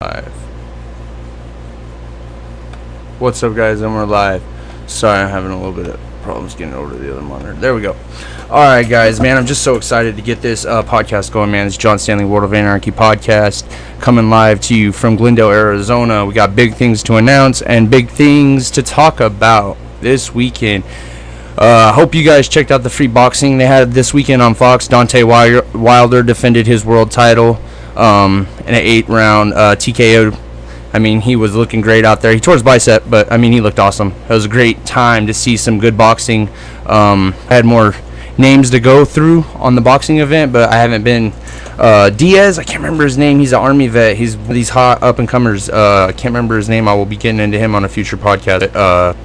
Live. What's up, guys? And we're live. Sorry, I'm having a little bit of problems getting over to the other monitor. There we go. Alright, guys, man, I'm just so excited to get this podcast going, man. It's John Stanley World of Anarchy podcast coming live to you from Glendale, Arizona. We got big things to announce and big things to talk about this weekend. Hope you guys checked out the free boxing they had this weekend on Fox. Deontay Wilder defended his world title in an 8-round TKO. I mean, he was looking great out there. He tore his bicep, but I mean, he looked awesome. It was a great time to see some good boxing. I had more names to go through on the boxing event, but I haven't been. Diaz, I can't remember his name. He's an Army vet. He's these hot up and comers. I can't remember his name. I will be getting into him on a future podcast.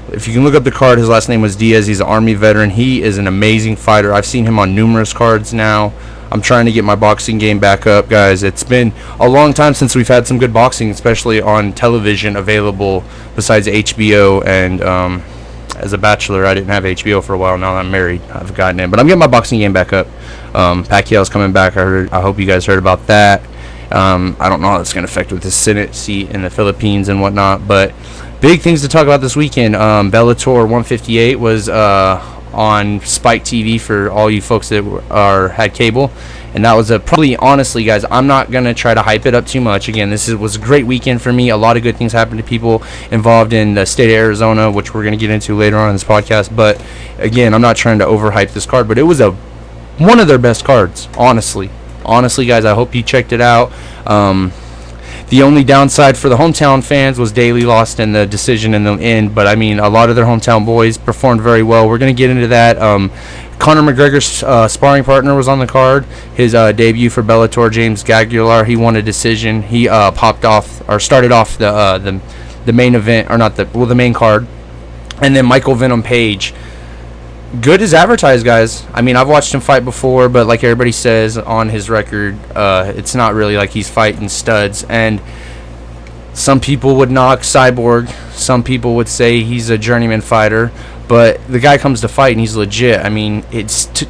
If you can look up the card, his last name was Diaz. He's an Army veteran. He is an amazing fighter. I've seen him on numerous cards now. I'm trying to get my boxing game back up, guys. It's been a long time since we've had some good boxing, especially on television available besides HBO. And as a bachelor, I didn't have HBO for a while. Now that I'm married, I've gotten it. But I'm getting my boxing game back up. Pacquiao's coming back. I hope you guys heard about that. I don't know how it's going to affect with the Senate seat in the Philippines and whatnot. But big things to talk about this weekend. Bellator 158 was on Spike TV for all you folks that had cable, and that was probably, honestly, guys, I'm not gonna try to hype it up too much. Again, was a great weekend for me. A lot of good things happened to people involved in the state of Arizona, which we're gonna get into later on in this podcast. But again, I'm not trying to overhype this card, but it was one of their best cards, honestly, guys. I hope you checked it out. The only downside for the hometown fans was Daly lost in the decision in the end, but I mean, a lot of their hometown boys performed very well. We're going to get into that. Conor McGregor's sparring partner was on the card. His debut for Bellator, James Gagular, he won a decision. He started off the main event, or not the main card. And then Michael Venom Page, good as advertised, guys. I mean, I've watched him fight before, but like everybody says on his record, it's not really like he's fighting studs. And some people would knock Cyborg. Some people would say he's a journeyman fighter. But the guy comes to fight, and he's legit. I mean,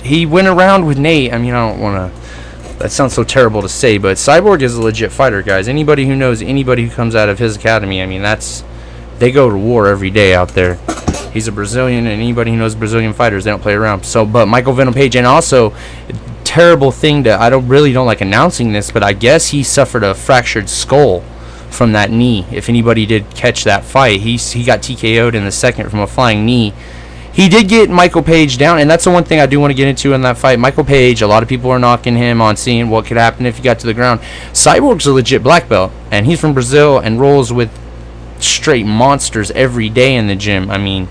he went around with Nate. I mean, I don't want to... That sounds so terrible to say, but Cyborg is a legit fighter, guys. Anybody who knows anybody who comes out of his academy, I mean, they go to war every day out there. He's a Brazilian, and anybody who knows Brazilian fighters, they don't play around. But Michael Venom Page, and also, terrible thing that I don't like announcing this, but I guess he suffered a fractured skull from that knee. If anybody did catch that fight, he got TKO'd in the second from a flying knee. He did get Michael Page down, and that's the one thing I do want to get into in that fight. Michael Page, a lot of people are knocking him on seeing what could happen if he got to the ground. Cyborg's a legit black belt, and he's from Brazil and rolls with straight monsters every day in the gym. I mean,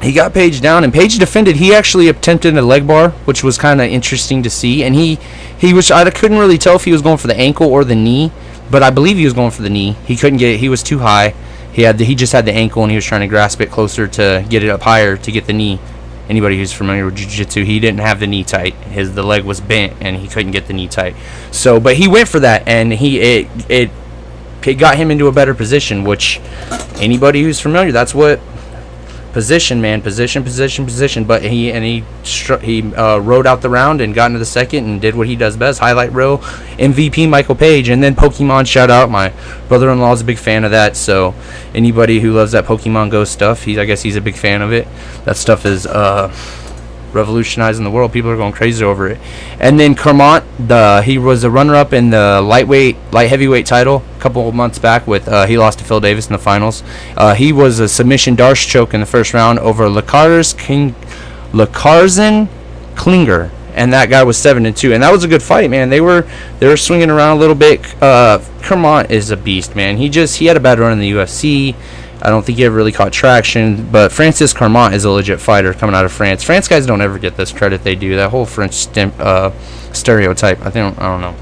he got Page down, and Page defended. He actually attempted a leg bar, which was kind of interesting to see. And I couldn't really tell if he was going for the ankle or the knee, but I believe he was going for the knee. He couldn't get it. He was too high. He just had the ankle, and he was trying to grasp it closer to get it up higher to get the knee. Anybody who's familiar with jiu-jitsu, he didn't have the knee tight. The leg was bent, and he couldn't get the knee tight. But he went for that, and it got him into a better position, which anybody who's familiar, that's what position, man, position. But he rode out the round and got into the second and did what he does best, highlight reel, MVP Michael Page. And then Pokemon, shout out, my brother-in-law is a big fan of that, so anybody who loves that Pokemon Go stuff, I guess he's a big fan of it. That stuff is revolutionizing the world. People are going crazy over it. And then Kermont, he was a runner-up in the light heavyweight title a couple of months back. He lost to Phil Davis in the finals. He was a submission Darce choke in the first round over Lakarzan Klinger, and that guy was 7-2, and that was a good fight, man. They were swinging around a little bit. Kermont is a beast, man. He had a bad run in the UFC. I don't think he ever really caught traction, but Francis Kermont is a legit fighter coming out of France. France guys don't ever get this credit they do. That whole French stereotype. I don't know.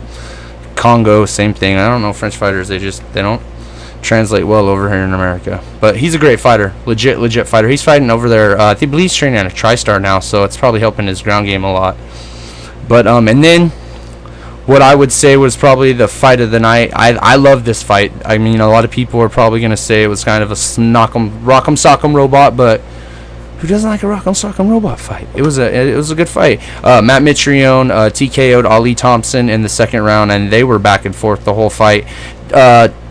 Congo, same thing. I don't know French fighters. They don't translate well over here in America. But he's a great fighter, legit fighter. He's fighting over there. I believe he's training at a TriStar now, so it's probably helping his ground game a lot. But and then what I would say was probably the fight of the night. I love this fight. I mean, a lot of people are probably going to say it was kind of a rock'em sock'em robot, but Who doesn't like a rock on sock'em robot fight? It was a good fight. Matt Mitrione TKO'd Ali Thompson in the second round, and they were back and forth the whole fight.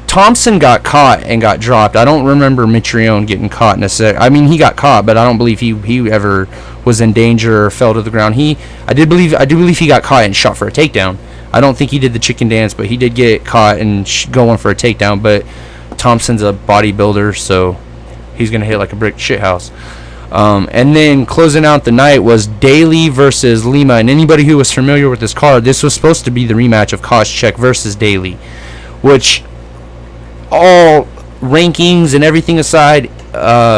Thompson got caught and got dropped. I don't remember Mitrione getting caught necessarily. I mean, he got caught, but I don't believe he ever was in danger or fell to the ground. I do believe he got caught and shot for a takedown. I don't think he did the chicken dance, but he did get caught and going for a takedown. But Thompson's a bodybuilder, so he's gonna hit like a brick shithouse. And then closing out the night was Daly versus Lima. And anybody who was familiar with this card, this was supposed to be the rematch of Koscheck versus Daly, which, all rankings and everything aside,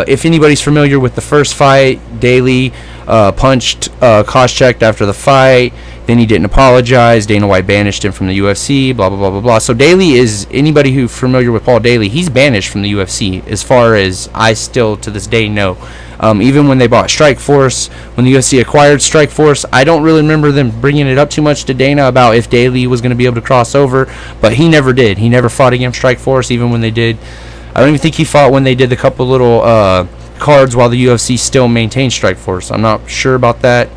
if anybody's familiar with the first fight, Daly punched Koscheck after the fight. Then he didn't apologize. Dana White banished him from the UFC, blah, blah, blah, blah, blah. So Daly is, anybody who's familiar with Paul Daly, he's banished from the UFC as far as I still to this day know. Even when they bought Strikeforce, when the UFC acquired Strikeforce, I don't really remember them bringing it up too much to Dana about if Daly was going to be able to cross over, but he never did. He never fought against Strikeforce, even when they did. I don't even think he fought when they did the couple little cards while the UFC still maintained Strikeforce. I'm not sure about that.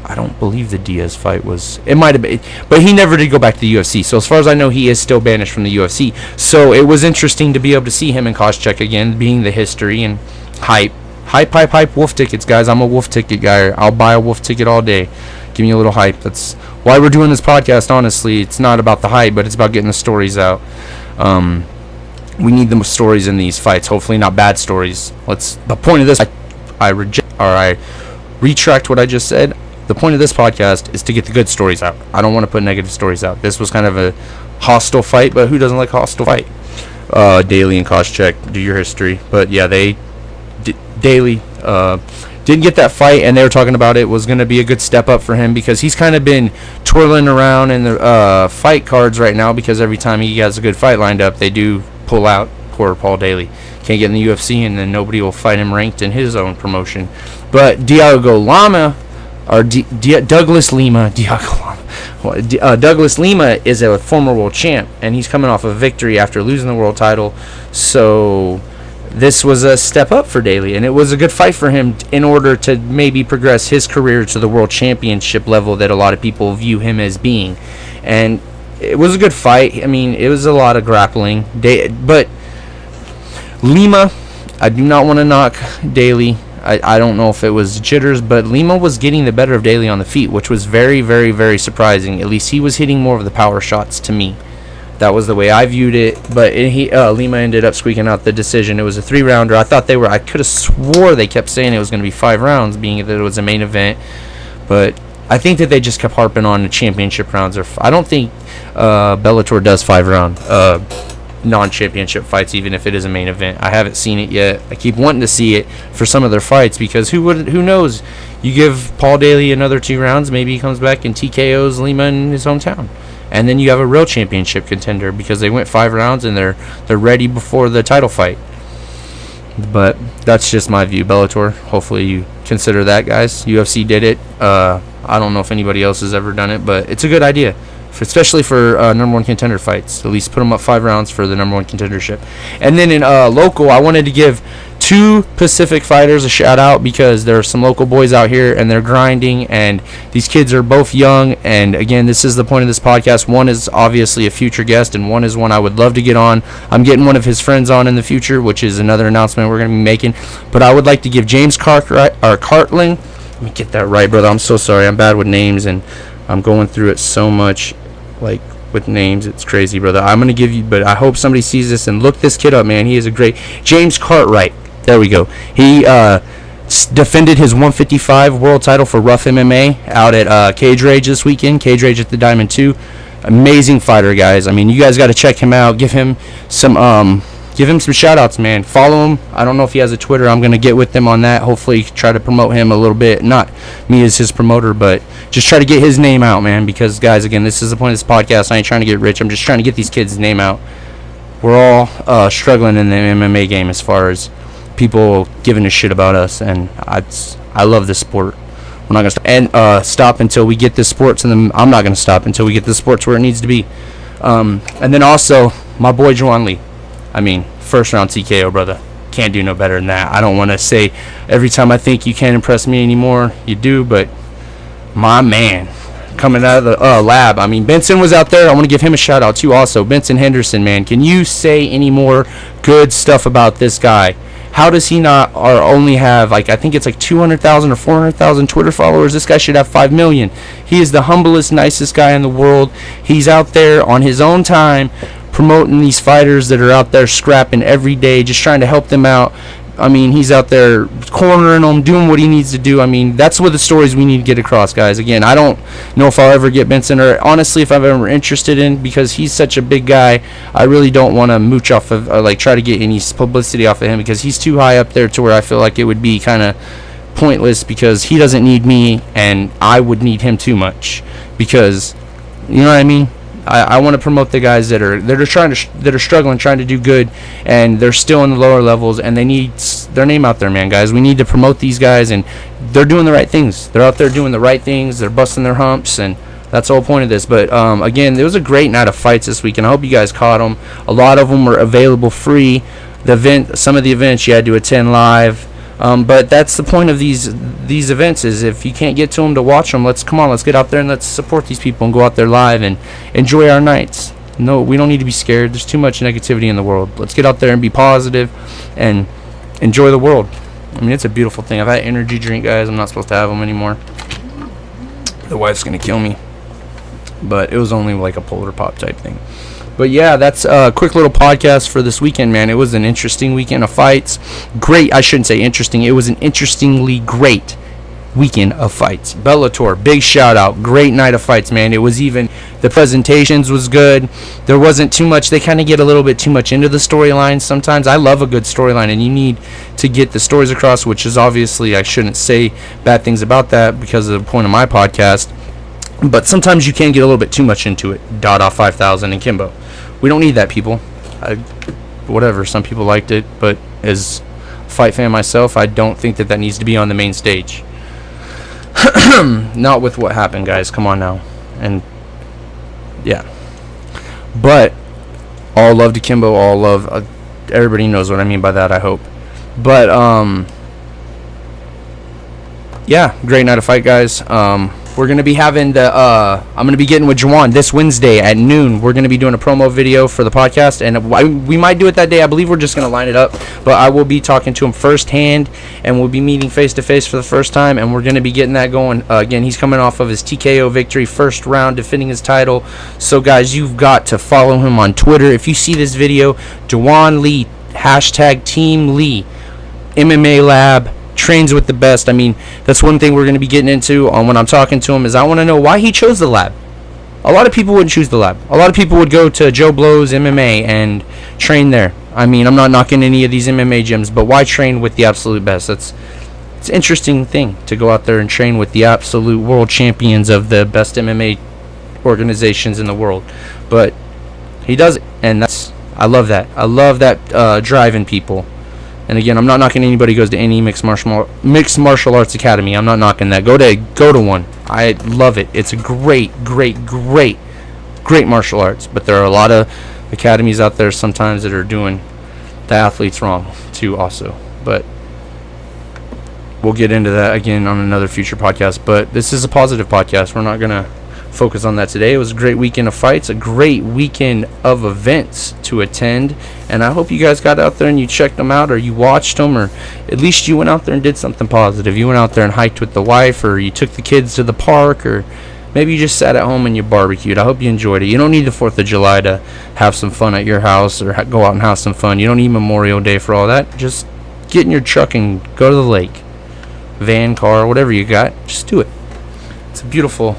I don't believe the Diaz fight was... It might have been... But he never did go back to the UFC. So as far as I know, he is still banished from the UFC. So it was interesting to be able to see him and Koscheck again, being the history and hype. Hype, wolf tickets, guys. I'm a wolf ticket guy. I'll buy a wolf ticket all day. Give me a little hype. That's why we're doing this podcast, honestly. It's not about the hype, but it's about getting the stories out. We need the stories in these fights. Hopefully not bad stories. The point of this... I retract what I just said. The point of this podcast is to get the good stories out. I don't want to put negative stories out. This was kind of a hostile fight, but who doesn't like a hostile fight? Daly and Koscheck, do your history. But yeah, Daly didn't get that fight, and they were talking about it was going to be a good step up for him because he's kind of been twirling around in the fight cards right now because every time he has a good fight lined up, they do pull out. Poor Paul Daly. Can't get in the UFC, and then nobody will fight him ranked in his own promotion. But Douglas Lima is a former world champ, and he's coming off a victory after losing the world title. So this was a step up for Daly, and it was a good fight for him in order to maybe progress his career to the world championship level that a lot of people view him as being. And it was a good fight. I mean, it was a lot of grappling. But Lima, I do not want to knock Daly. I don't know if it was jitters, but Lima was getting the better of Daly on the feet, which was very, very, very surprising. At least he was hitting more of the power shots to me. That was the way I viewed it. But Lima ended up squeaking out the decision. It was a 3-rounder. I could have swore they kept saying it was going to be 5 rounds, being that it was a main event. But I think that they just kept harping on the championship rounds. I don't think Bellator does 5-round non-championship fights, even if it is a main event. I haven't seen it yet. I keep wanting to see it for some of their fights because who knows? You give Paul Daly another 2 rounds, maybe he comes back and TKOs Lima in his hometown, and then you have a real championship contender because they went 5 rounds and they're ready before the title fight. But that's just my view. Bellator, hopefully you consider that, guys. UFC did it. I don't know if anybody else has ever done it, but it's a good idea. Especially for number 1 contender fights. At least put them up 5 rounds for the number 1 contendership. And then in local, I wanted to give 2 Pacific fighters a shout out because there are some local boys out here and they're grinding, and these kids are both young. And again, this is the point of this podcast. One is obviously a future guest, and one is one I would love to get on. I'm getting one of his friends on in the future, which is another announcement we're going to be making. But I would like to give James Cartling. Let me get that right, brother. I'm so sorry. I'm bad with names, and I'm going through it so much. Like with names, it's crazy, brother. I'm gonna give you, but I hope somebody sees this and look this kid up, man. He is a great James Cartwright. There we go. He defended his 155 world title for Rough MMA out at Cage Rage this weekend. Cage Rage at the Diamond 2. Amazing fighter, guys. I mean, you guys got to check him out. Give him some shout outs, man. Follow him. I don't know if he has a Twitter. I'm gonna get with him on that. Hopefully try to promote him a little bit. Not me as his promoter, but just try to get his name out, man, because guys, again, this is the point of this podcast. I ain't trying to get rich. I'm just trying to get these kids' name out. We're all struggling in the MMA game as far as people giving a shit about us, and I love this sport. We're not gonna stop until we get this sport to them. I'm not gonna stop until we get this sport to where it needs to be. And then also my boy Juan Lee. I mean, first round TKO, brother. can't do no better than that. I don't want to say every time I think you can't impress me anymore, you do, but my man, coming out of the lab. I mean, Benson was out there. I want to give him a shout out too also. Benson Henderson, man. Can you say any more good stuff about this guy? How does he not or only have, like, I think it's like 200,000 or 400,000 Twitter followers? This guy should have 5 million. He is the humblest, nicest guy in the world. He's out there on his own time promoting these fighters that are out there scrapping every day, just trying to help them out. I mean, he's out there cornering them, doing what he needs to do. I mean, that's what the stories we need to get across, guys. Again, I don't know if I'll ever get Benson, or honestly, if I'm ever interested in, because he's such a big guy. I really don't want to mooch off of, or like try to get any publicity off of him, because he's too high up there to where I feel like it would be kind of pointless, because he doesn't need me, and I would need him too much, because, you know what I mean? I want to promote the guys that are struggling, trying to do good, and they're still in the lower levels, and they need their name out there, man, guys. We need to promote these guys, and they're doing the right things. They're out there doing the right things. They're busting their humps, and that's the whole point of this. But again, there was a great night of fights this weekend. I hope you guys caught them. A lot of them were available free. Some of the events you had to attend live. But that's the point of these events, is if you can't get to them to watch them, let's get out there and let's support these people and go out there live and enjoy our nights. No, we don't need to be scared. There's too much negativity in the world. Let's get out there and be positive and enjoy the world. I mean, it's a beautiful thing. I've had energy drink, guys. I'm not supposed to have them anymore. The wife's going to kill me. But it was only like a Polar Pop type thing. But yeah, that's a quick little podcast for this weekend, man. It was an interesting weekend of fights. Great, I shouldn't say interesting. It was an interestingly great weekend of fights. Bellator, big shout out. Great night of fights, man. It was even, the presentations was good. There wasn't too much. They kind of get a little bit too much into the storylines sometimes. I love a good storyline, and you need to get the stories across, which is obviously, I shouldn't say bad things about that because of the point of my podcast. But sometimes you can get a little bit too much into it. Dada 5000 and Kimbo. We don't need that, people. Whatever, some people liked it, but as a fight fan myself, I don't think that needs to be on the main stage. Not with what happened, guys. Come on now. And yeah. But all love to Kimbo, all love. Everybody knows what I mean by that, I hope. But yeah, great night of fight, guys. We're going to be having the, I'm going to be getting with Juwan this Wednesday at noon. We're going to be doing a promo video for the podcast, and we might do it that day. I believe we're just going to line it up, but I will be talking to him firsthand, and we'll be meeting face-to-face for the first time, and we're going to be getting that going. Again, he's coming off of his TKO victory, first round, defending his title. So, guys, you've got to follow him on Twitter. If you see this video, Juwan Lee, hashtag Team Lee, MMA Lab, trains with the best. I mean, that's one thing we're going to be getting into on when I'm talking to him, is I want to know why he chose the lab. A lot of people wouldn't choose the lab. A lot of people would go to Joe Blow's MMA and train there. I mean, I'm not knocking any of these MMA gyms, but why train with the absolute best? It's an interesting thing to go out there and train with the absolute world champions of the best MMA organizations in the world. But he does it, and I love that. I love that drive in people. And again, I'm not knocking anybody who goes to any mixed martial arts academy. I'm not knocking that. Go to one. I love it. It's a great martial arts. But there are a lot of academies out there sometimes that are doing the athletes wrong too also. But we'll get into that again on another future podcast. But this is a positive podcast. We're not going to focus on that today. It was a great weekend of fights, a great weekend of events to attend, and I hope you guys got out there and you checked them out, or you watched them, or at least you went out there and did something positive. You went out there and hiked with the wife, or you took the kids to the park, or maybe you just sat at home and you barbecued. I hope you enjoyed it. You don't need the 4th of July to have some fun at your house or go out and have some fun. You don't need Memorial Day for all that. Just get in your truck and go to the lake, van, car, whatever you got. Just do it. It's a beautiful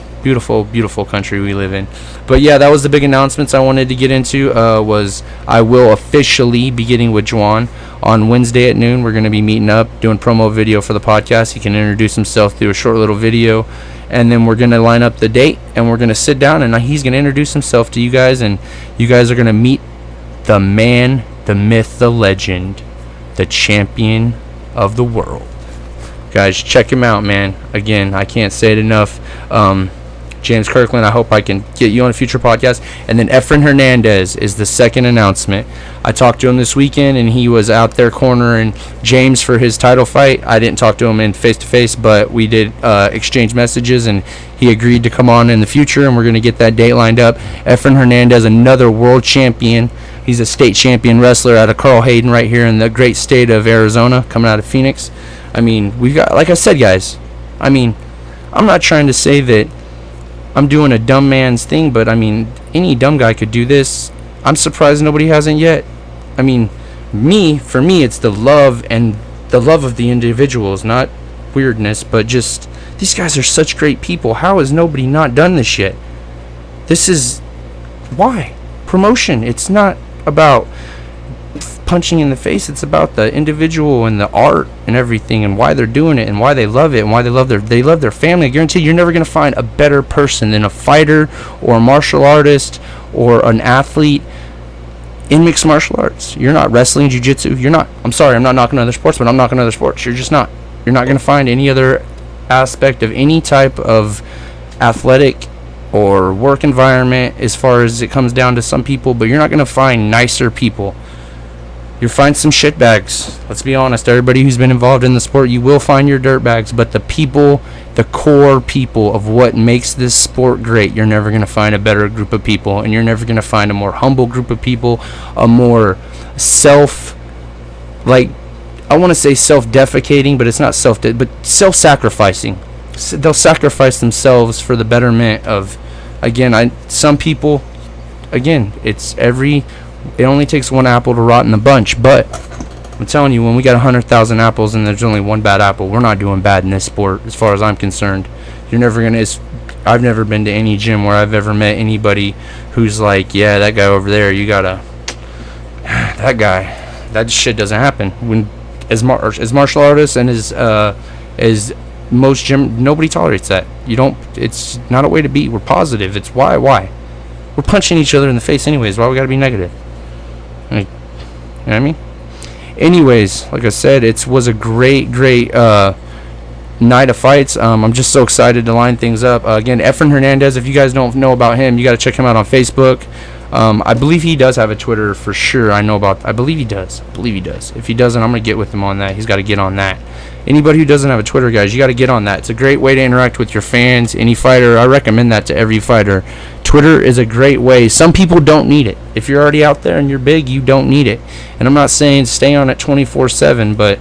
country we live in. But yeah, that was the big announcements I wanted to get into. Was I will officially be getting with Juwan on Wednesday at noon. We're going to be meeting up, doing promo video for the podcast. He can introduce himself through a short little video, and then we're going to line up the date, and we're going to sit down, and he's going to introduce himself to you guys, and you guys are going to meet the man, the myth, the legend, the champion of the world. Guys, check him out, man. Again, I can't say it enough. James Kirkland, I hope I can get you on a future podcast. And then Efren Hernandez is the second announcement. I talked to him this weekend, and he was out there cornering James for his title fight. I didn't talk to him in face-to-face, but we did exchange messages, and he agreed to come on in the future, and we're going to get that date lined up. Efren Hernandez, another world champion. He's a state champion wrestler out of Carl Hayden right here in the great state of Arizona, coming out of Phoenix. I mean, we've got, like I said, guys, I mean, I'm not trying to say that I'm doing a dumb man's thing, but I mean, any dumb guy could do this. I'm surprised nobody hasn't yet. I mean, for me, it's the love of the individuals, not weirdness, but just, these guys are such great people. How has nobody not done this yet? This is, why? Promotion. It's not about punching in the face. It's about the individual and the art and everything, and why they're doing it, and why they love it, and why they love their family. I guarantee you're never going to find a better person than a fighter or a martial artist or an athlete in mixed martial arts. You're not wrestling, jiu-jitsu. I'm sorry, I'm not knocking other sports, but I'm knocking other sports. You're just not. You're not going to find any other aspect of any type of athletic or work environment as far as it comes down to some people, but you're not going to find nicer people. You'll find some shitbags. Let's be honest. Everybody who's been involved in the sport, you will find your dirtbags. But the people, the core people of what makes this sport great, you're never going to find a better group of people. And you're never going to find a more humble group of people, a more I want to say self-defecating, but it's not but self-sacrificing. They'll sacrifice themselves for the betterment of, some people, it only takes one apple to rot in the bunch, but I'm telling you, when we got 100,000 apples and there's only one bad apple, we're not doing bad in this sport as far as I'm concerned. I've never been to any gym where I've ever met anybody who's like, yeah, that guy over there, that shit doesn't happen. When as martial artists and as most gym, nobody tolerates that. It's not a way to be. We're positive. It's why? We're punching each other in the face anyways. Why we gotta be negative? You know what I mean? Anyways, like I said, it was a great night of fights. I'm just so excited to line things up. Again, Efren Hernandez, if you guys don't know about him, you got to check him out on Facebook. I believe he does have a Twitter for sure. I believe he does. If he doesn't, I'm going to get with him on that. He's got to get on that. Anybody who doesn't have a Twitter, guys, you got to get on that. It's a great way to interact with your fans, any fighter. I recommend that to every fighter. Twitter is a great way. Some people don't need it. If you're already out there and you're big, you don't need it. And I'm not saying stay on it 24/7, but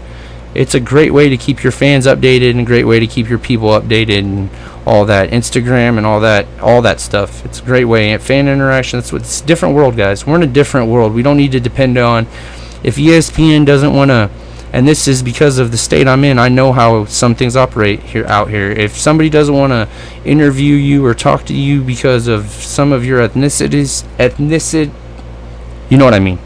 it's a great way to keep your fans updated and a great way to keep your people updated and all that. Instagram and all that stuff. It's a great way. And fan interaction, it's a different world, guys. We're in a different world. We don't need to depend on, if ESPN doesn't want to, and this is because of the state I'm in, I know how some things operate out here. If somebody doesn't want to interview you or talk to you because of some of your ethnicity, you know what I mean.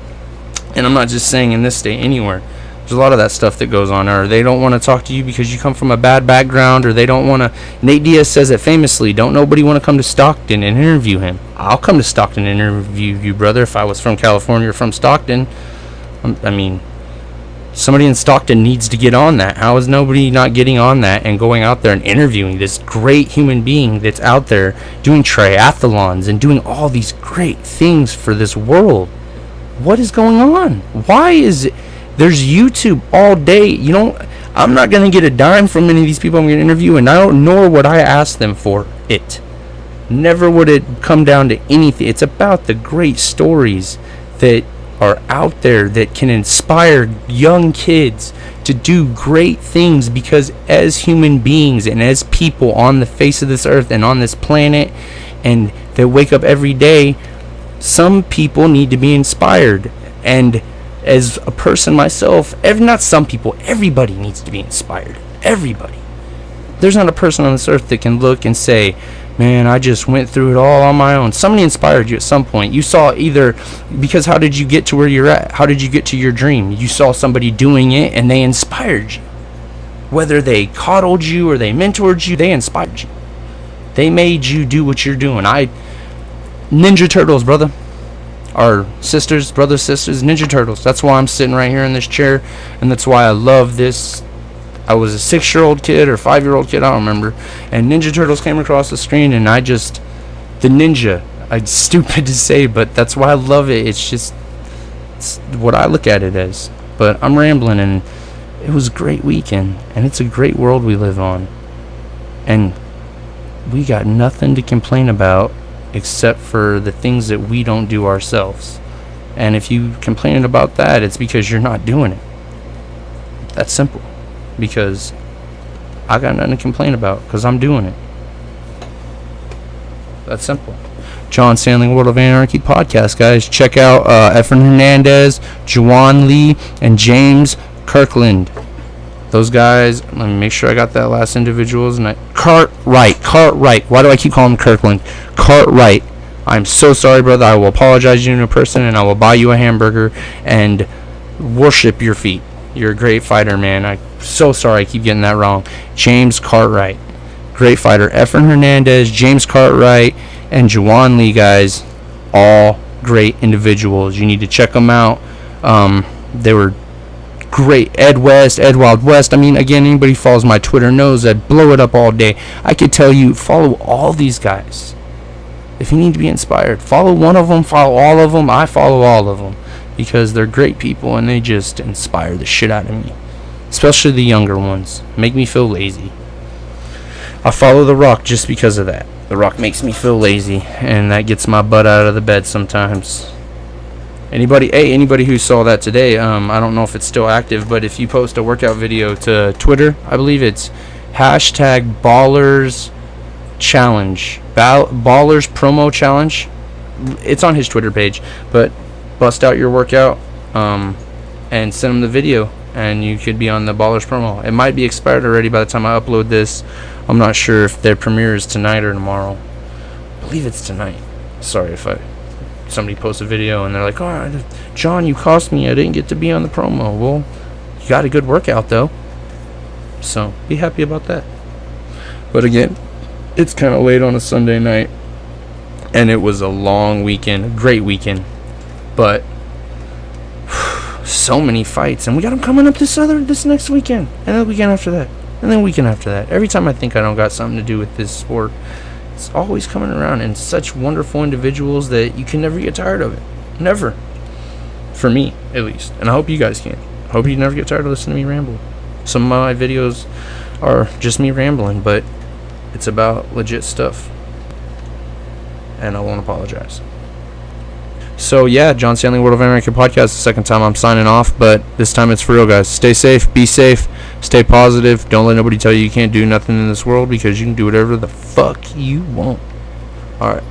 And I'm not just saying in this state, anywhere. There's a lot of that stuff that goes on, or they don't want to talk to you because you come from a bad background, or they don't want to. Nate Diaz says it famously, don't nobody want to come to Stockton and interview him. I'll come to Stockton and interview you, brother, if I was from California or from Stockton. I mean, somebody in Stockton needs to get on that. How is nobody not getting on that and going out there and interviewing this great human being that's out there doing triathlons and doing all these great things for this world? What is going on? Why is it? There's YouTube all day. I'm not going to get a dime from any of these people I'm going to interview, and nor would I ask them for it. Never would it come down to anything. It's about the great stories that are out there that can inspire young kids to do great things, because as human beings and as people on the face of this earth and on this planet, and that wake up every day, some people need to be inspired. And as a person myself, not some people, everybody needs to be inspired. Everybody. There's not a person on this earth that can look and say, man, I just went through it all on my own. Somebody inspired you at some point. You saw either, because how did you get to where you're at? How did you get to your dream? You saw somebody doing it and they inspired you. Whether they coddled you or they mentored you, they inspired you. They made you do what you're doing. Ninja Turtles, brother. Our brothers, sisters, Ninja Turtles. That's why I'm sitting right here in this chair, and that's why I love this. I was a 6-year-old kid or 5-year-old kid, I don't remember, and Ninja Turtles came across the screen, and the ninja, it's stupid to say, but that's why I love it. It's what I look at it as. But I'm rambling, and it was a great weekend, and it's a great world we live on, and we got nothing to complain about except for the things that we don't do ourselves. And if you complaining about that, it's because you're not doing it. That's simple. Because I got nothing to complain about because I'm doing it. That's simple. John Stanley World of Anarchy podcast, guys. Check out Efren Hernandez, Juwan Lee, and James Kirkland. Those guys, let me make sure I got that last individual's name. Cartwright. Why do I keep calling him Kirkland? Cartwright. I'm so sorry, brother. I will apologize to you in person, and I will buy you a hamburger and worship your feet. You're a great fighter, man. I'm so sorry I keep getting that wrong. James Cartwright. Great fighter. Efren Hernandez, James Cartwright, and Juwan Lee, guys. All great individuals. You need to check them out. They were great. Ed Wild West. I mean, again, anybody who follows my Twitter knows I blow it up all day. I could tell you, follow all these guys. If you need to be inspired, follow one of them, follow all of them. I follow all of them because they're great people and they just inspire the shit out of me. Especially the younger ones. Make me feel lazy. I follow The Rock just because of that. The Rock makes me feel lazy, and that gets my butt out of the bed sometimes. Anybody who saw that today, I don't know if it's still active, but if you post a workout video to Twitter, I believe it's #Ballers Challenge, Ballers Promo Challenge. It's on his Twitter page, but bust out your workout and send him the video, and you could be on the Ballers Promo. It might be expired already by the time I upload this. I'm not sure if their premiere is tonight or tomorrow. I believe it's tonight. Sorry if somebody posts a video and they're like, "Oh, John, you cost me. I didn't get to be on the promo." Well, you got a good workout though, so be happy about that. But again, it's kind of late on a Sunday night, and it was a long weekend, a great weekend, but so many fights, and we got them coming up this next weekend, and the weekend after that, and then the weekend after that. Every time I think I don't got something to do with this sport, it's always coming around, and such wonderful individuals that you can never get tired of it. Never. For me, at least. And I hope you guys can. I hope you never get tired of listening to me ramble. Some of my videos are just me rambling, but it's about legit stuff. And I won't apologize. So yeah, John Stanley World of Anarchy podcast. The second time I'm signing off, but this time it's for real, guys. Stay safe, be safe, stay positive. Don't let nobody tell you you can't do nothing in this world, because you can do whatever the fuck you want. Alright.